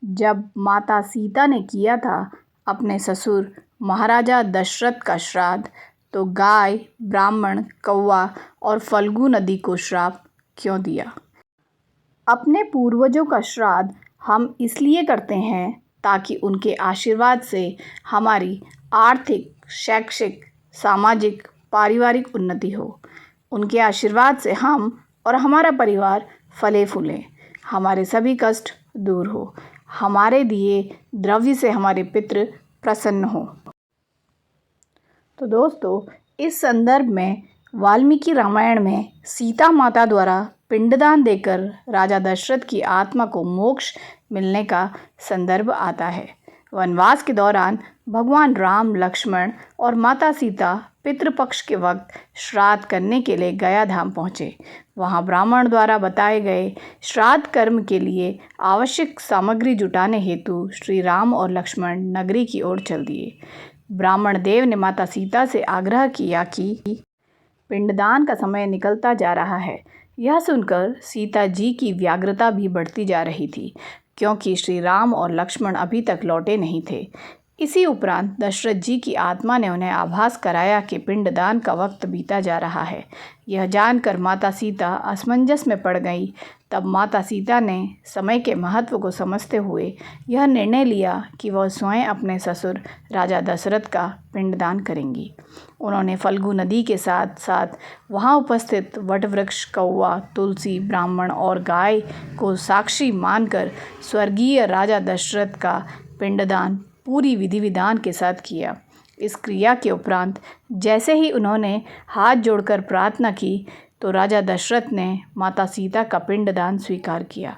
जब माता सीता ने किया था अपने ससुर महाराजा दशरथ का श्राद्ध, तो गाय, ब्राह्मण, कौवा और फल्गु नदी को श्राप क्यों दिया? अपने पूर्वजों का श्राद्ध हम इसलिए करते हैं ताकि उनके आशीर्वाद से हमारी आर्थिक, शैक्षिक, सामाजिक, पारिवारिक उन्नति हो। उनके आशीर्वाद से हम और हमारा परिवार फले फूलें, हमारे सभी कष्ट दूर हो, हमारे दिए द्रव्य से हमारे पितृ प्रसन्न हो। तो दोस्तों, इस संदर्भ में वाल्मीकि रामायण में सीता माता द्वारा पिंडदान देकर राजा दशरथ की आत्मा को मोक्ष मिलने का संदर्भ आता है। वनवास के दौरान भगवान राम, लक्ष्मण और माता सीता पितृपक्ष के वक्त श्राद्ध करने के लिए गया धाम पहुँचे। वहाँ ब्राह्मण द्वारा बताए गए श्राद्ध कर्म के लिए आवश्यक सामग्री जुटाने हेतु श्री राम और लक्ष्मण नगरी की ओर चल दिए। ब्राह्मण देव ने माता सीता से आग्रह किया कि पिंडदान का समय निकलता जा रहा है। यह सुनकर सीता जी की व्यग्रता भी बढ़ती जा रही थी, क्योंकि श्री राम और लक्ष्मण अभी तक लौटे नहीं थे। इसी उपरांत दशरथ जी की आत्मा ने उन्हें आभास कराया कि पिंडदान का वक्त बीता जा रहा है। यह जानकर माता सीता असमंजस में पड़ गई। तब माता सीता ने समय के महत्व को समझते हुए यह निर्णय लिया कि वह स्वयं अपने ससुर राजा दशरथ का पिंडदान करेंगी। उन्होंने फल्गु नदी के साथ साथ वहाँ उपस्थित वटवृक्ष, कौवा, तुलसी, ब्राह्मण और गाय को साक्षी मानकर स्वर्गीय राजा दशरथ का पिंडदान पूरी विधि विधान के साथ किया। इस क्रिया के उपरांत जैसे ही उन्होंने हाथ जोड़कर प्रार्थना की, तो राजा दशरथ ने माता सीता का पिंडदान स्वीकार किया।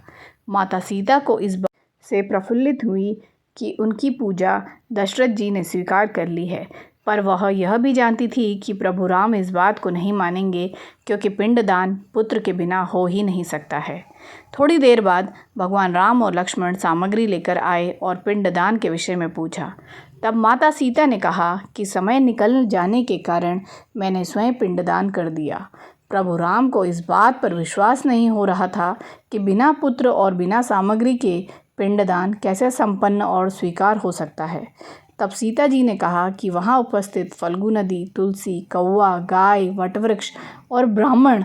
माता सीता को इस बात से प्रफुल्लित हुई कि उनकी पूजा दशरथ जी ने स्वीकार कर ली है, पर वह यह भी जानती थी कि प्रभु राम इस बात को नहीं मानेंगे, क्योंकि पिंडदान पुत्र के बिना हो ही नहीं सकता है। थोड़ी देर बाद भगवान राम और लक्ष्मण सामग्री लेकर आए और पिंडदान के विषय में पूछा। तब माता सीता ने कहा कि समय निकल जाने के कारण मैंने स्वयं पिंडदान कर दिया। प्रभु राम को इस बात पर विश्वास नहीं हो रहा था कि बिना पुत्र और बिना सामग्री के पिंडदान कैसे संपन्न और स्वीकार हो सकता है। तब सीता जी ने कहा कि वहाँ उपस्थित फल्गु नदी, तुलसी, कौवा, गाय, वटवृक्ष और ब्राह्मण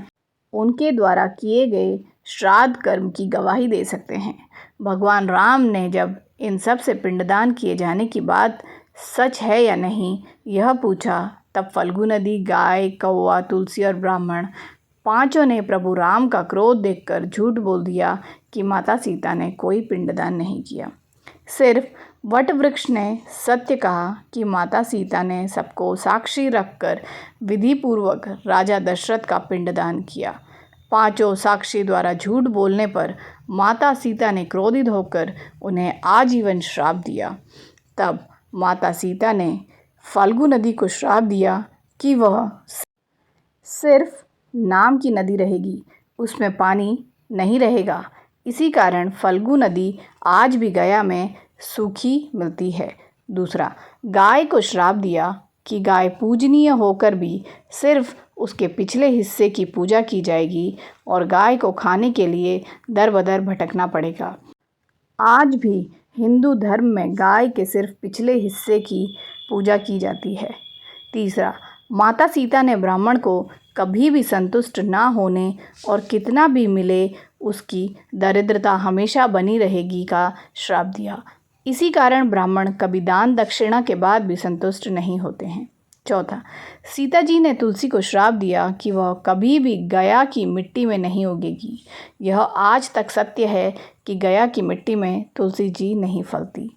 उनके द्वारा किए गए श्राद्ध कर्म की गवाही दे सकते हैं। भगवान राम ने जब इन सब से पिंडदान किए जाने की बात सच है या नहीं यह पूछा, तब फल्गु नदी, गाय, कौवा, तुलसी और ब्राह्मण पांचों ने प्रभु राम का क्रोध देखकर झूठ बोल दिया कि माता सीता ने कोई पिंडदान नहीं किया। सिर्फ वटवृक्ष ने सत्य कहा कि माता सीता ने सबको साक्षी रखकर विधि पूर्वक राजा दशरथ का पिंडदान किया। पांचों साक्षी द्वारा झूठ बोलने पर माता सीता ने क्रोधित होकर उन्हें आजीवन श्राप दिया। तब माता सीता ने फल्गु नदी को श्राप दिया कि वह सिर्फ नाम की नदी रहेगी, उसमें पानी नहीं रहेगा। इसी कारण फल्गु नदी आज भी गया में सूखी मिलती है। दूसरा, गाय को श्राप दिया कि गाय पूजनीय होकर भी सिर्फ उसके पिछले हिस्से की पूजा की जाएगी और गाय को खाने के लिए दर बदर भटकना पड़ेगा। आज भी हिंदू धर्म में गाय के सिर्फ पिछले हिस्से की पूजा की जाती है। तीसरा, माता सीता ने ब्राह्मण को कभी भी संतुष्ट ना होने और कितना भी मिले उसकी दरिद्रता हमेशा बनी रहेगी का श्राप दिया। इसी कारण ब्राह्मण कभी दान दक्षिणा के बाद भी संतुष्ट नहीं होते हैं। चौथा, सीता जी ने तुलसी को श्राप दिया कि वह कभी भी गया की मिट्टी में नहीं उगेगी। यह आज तक सत्य है कि गया की मिट्टी में तुलसी जी नहीं फलती।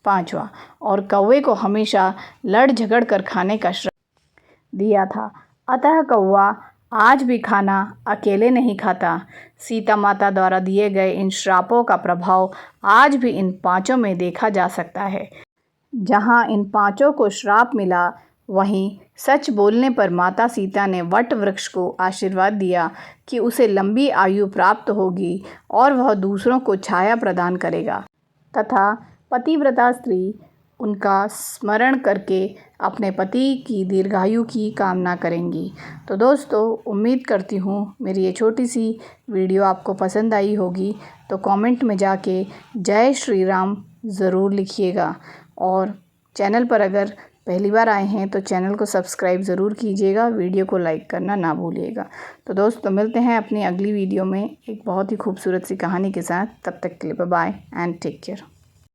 पांचवा, और कौवे को हमेशा लड़ झगड़ कर खाने का श्राप दिया था, अतः कौवा आज भी खाना अकेले नहीं खाता। सीता माता द्वारा दिए गए इन श्रापों का प्रभाव आज भी इन पांचों में देखा जा सकता है। जहाँ इन पांचों को श्राप मिला, वहीं सच बोलने पर माता सीता ने वट वृक्ष को आशीर्वाद दिया कि उसे लंबी आयु प्राप्त होगी और वह दूसरों को छाया प्रदान करेगा, तथा पतिव्रता स्त्री उनका स्मरण करके अपने पति की दीर्घायु की कामना करेंगी। तो दोस्तों, उम्मीद करती हूँ मेरी ये छोटी सी वीडियो आपको पसंद आई होगी। तो कमेंट में जाके जय श्री राम ज़रूर लिखिएगा और चैनल पर अगर पहली बार आए हैं तो चैनल को सब्सक्राइब ज़रूर कीजिएगा, वीडियो को लाइक करना ना भूलिएगा। तो दोस्तों, मिलते हैं अपनी अगली वीडियो में एक बहुत ही खूबसूरत सी कहानी के साथ। तब तक के लिए bye bye and take care.